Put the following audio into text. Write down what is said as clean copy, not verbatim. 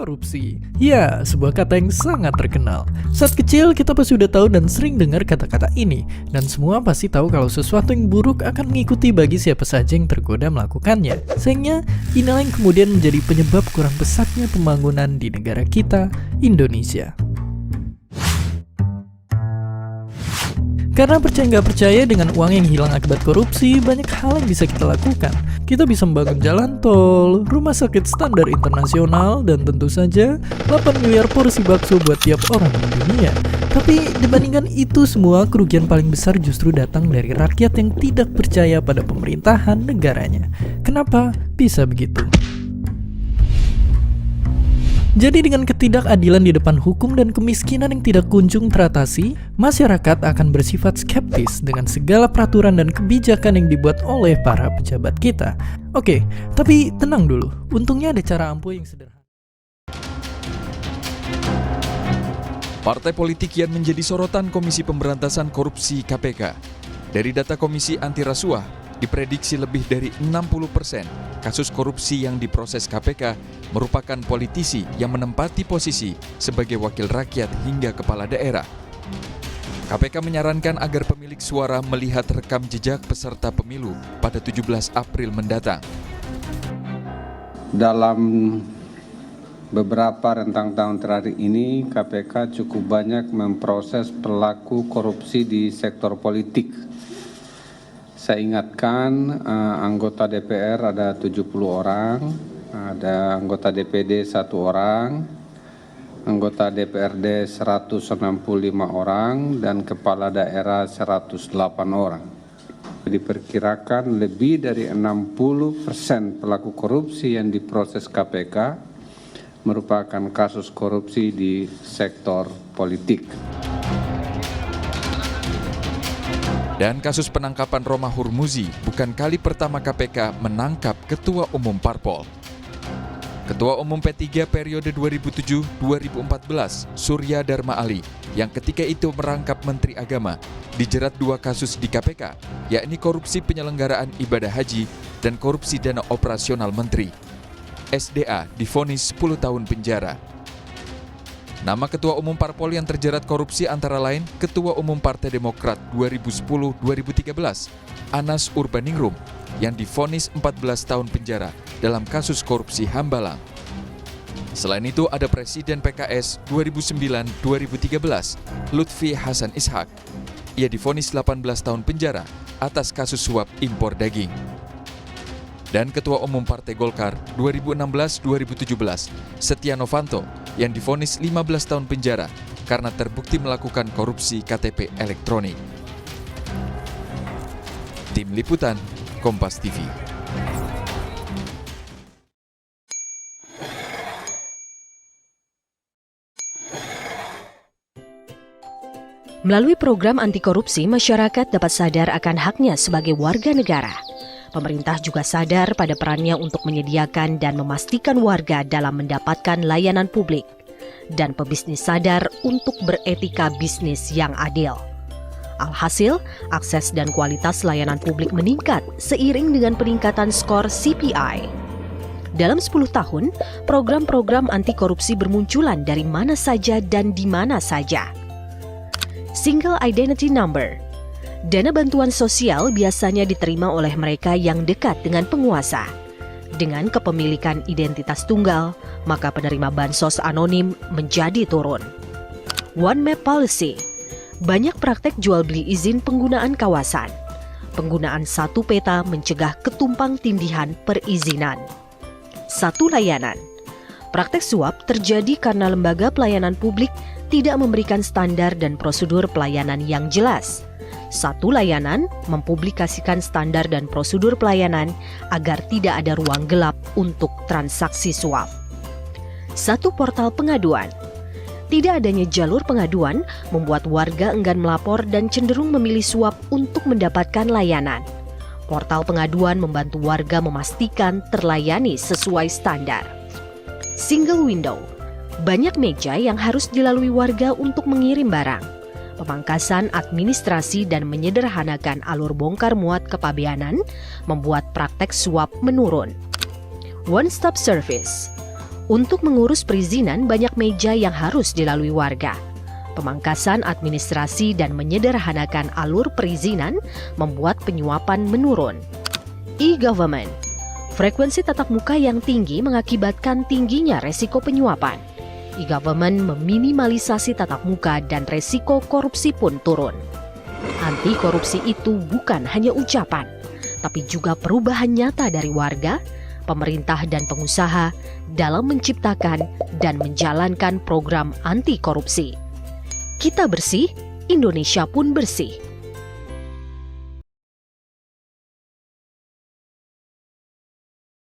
Korupsi. Ya, sebuah kata yang sangat terkenal. Saat kecil kita pasti udah tahu dan sering dengar kata-kata ini. Dan semua pasti tahu kalau sesuatu yang buruk akan mengikuti bagi siapa saja yang tergoda melakukannya. Sayangnya, inilah yang kemudian menjadi penyebab kurang pesatnya pembangunan di negara kita, Indonesia. Karena percaya nggak percaya dengan uang yang hilang akibat korupsi, banyak hal yang bisa kita lakukan. Kita bisa membangun jalan tol, rumah sakit standar internasional, dan tentu saja 8 miliar porsi bakso buat tiap orang di dunia. Tapi dibandingkan itu semua, kerugian paling besar justru datang dari rakyat yang tidak percaya pada pemerintahan negaranya. Kenapa bisa begitu? Jadi dengan ketidakadilan di depan hukum dan kemiskinan yang tidak kunjung teratasi, masyarakat akan bersifat skeptis dengan segala peraturan dan kebijakan yang dibuat oleh para pejabat kita. Oke, tapi tenang dulu, untungnya ada cara ampuh yang sederhana. Partai politik yang menjadi sorotan Komisi Pemberantasan Korupsi KPK. Dari data Komisi Anti Rasuah, diprediksi lebih dari 60% kasus korupsi yang diproses KPK merupakan politisi yang menempati posisi sebagai wakil rakyat hingga kepala daerah. KPK menyarankan agar pemilik suara melihat rekam jejak peserta pemilu pada 17 April mendatang. Dalam beberapa rentang tahun terakhir ini, KPK cukup banyak memproses pelaku korupsi di sektor politik. Saya ingatkan, anggota DPR ada 70 orang, ada anggota DPD 1 orang, anggota DPRD 165 orang, dan kepala daerah 108 orang. Diperkirakan lebih dari 60% pelaku korupsi yang diproses KPK merupakan kasus korupsi di sektor politik. Dan kasus penangkapan Roma Hurmuzi bukan kali pertama KPK menangkap Ketua Umum Parpol. Ketua Umum P3 periode 2007-2014, Surya Dharma Ali, yang ketika itu merangkap Menteri Agama, dijerat 2 kasus di KPK, yakni korupsi penyelenggaraan ibadah haji dan korupsi dana operasional menteri. SDA divonis 10 tahun penjara. Nama Ketua Umum Parpol yang terjerat korupsi antara lain Ketua Umum Partai Demokrat 2010-2013, Anas Urbaningrum, yang divonis 14 tahun penjara dalam kasus korupsi Hambalang. Selain itu ada Presiden PKS 2009-2013, Lutfi Hasan Ishak. Ia divonis 18 tahun penjara atas kasus suap impor daging. Dan Ketua Umum Partai Golkar 2016-2017, Setia Novanto, yang divonis 15 tahun penjara karena terbukti melakukan korupsi KTP elektronik. Tim Liputan, Kompas TV. Melalui program anti korupsi, masyarakat dapat sadar akan haknya sebagai warga negara. Pemerintah juga sadar pada perannya untuk menyediakan dan memastikan warga dalam mendapatkan layanan publik. Dan pebisnis sadar untuk beretika bisnis yang adil. Alhasil, akses dan kualitas layanan publik meningkat seiring dengan peningkatan skor CPI. Dalam 10 tahun, program-program anti korupsi bermunculan dari mana saja dan di mana saja. Single Identity Number. Dana bantuan sosial biasanya diterima oleh mereka yang dekat dengan penguasa. Dengan kepemilikan identitas tunggal, maka penerima bansos anonim menjadi turun. One Map Policy. Banyak praktek jual beli izin penggunaan kawasan. Penggunaan satu peta mencegah ketumpang tindihan perizinan. Satu layanan. Praktek suap terjadi karena lembaga pelayanan publik tidak memberikan standar dan prosedur pelayanan yang jelas. Satu layanan mempublikasikan standar dan prosedur pelayanan agar tidak ada ruang gelap untuk transaksi suap. Satu portal pengaduan. Tidak adanya jalur pengaduan membuat warga enggan melapor dan cenderung memilih suap untuk mendapatkan layanan. Portal pengaduan membantu warga memastikan terlayani sesuai standar. Single window. Banyak meja yang harus dilalui warga untuk mengirim barang. Pemangkasan administrasi dan menyederhanakan alur bongkar muat kepabeanan membuat praktek suap menurun. One Stop Service. Untuk mengurus perizinan, banyak meja yang harus dilalui warga. Pemangkasan administrasi dan menyederhanakan alur perizinan membuat penyuapan menurun. E-government. Frekuensi tatap muka yang tinggi mengakibatkan tingginya resiko penyuapan. E-government meminimalisasi tatap muka dan resiko korupsi pun turun. Anti korupsi itu bukan hanya ucapan, tapi juga perubahan nyata dari warga, pemerintah dan pengusaha dalam menciptakan dan menjalankan program anti korupsi. Kita bersih, Indonesia pun bersih.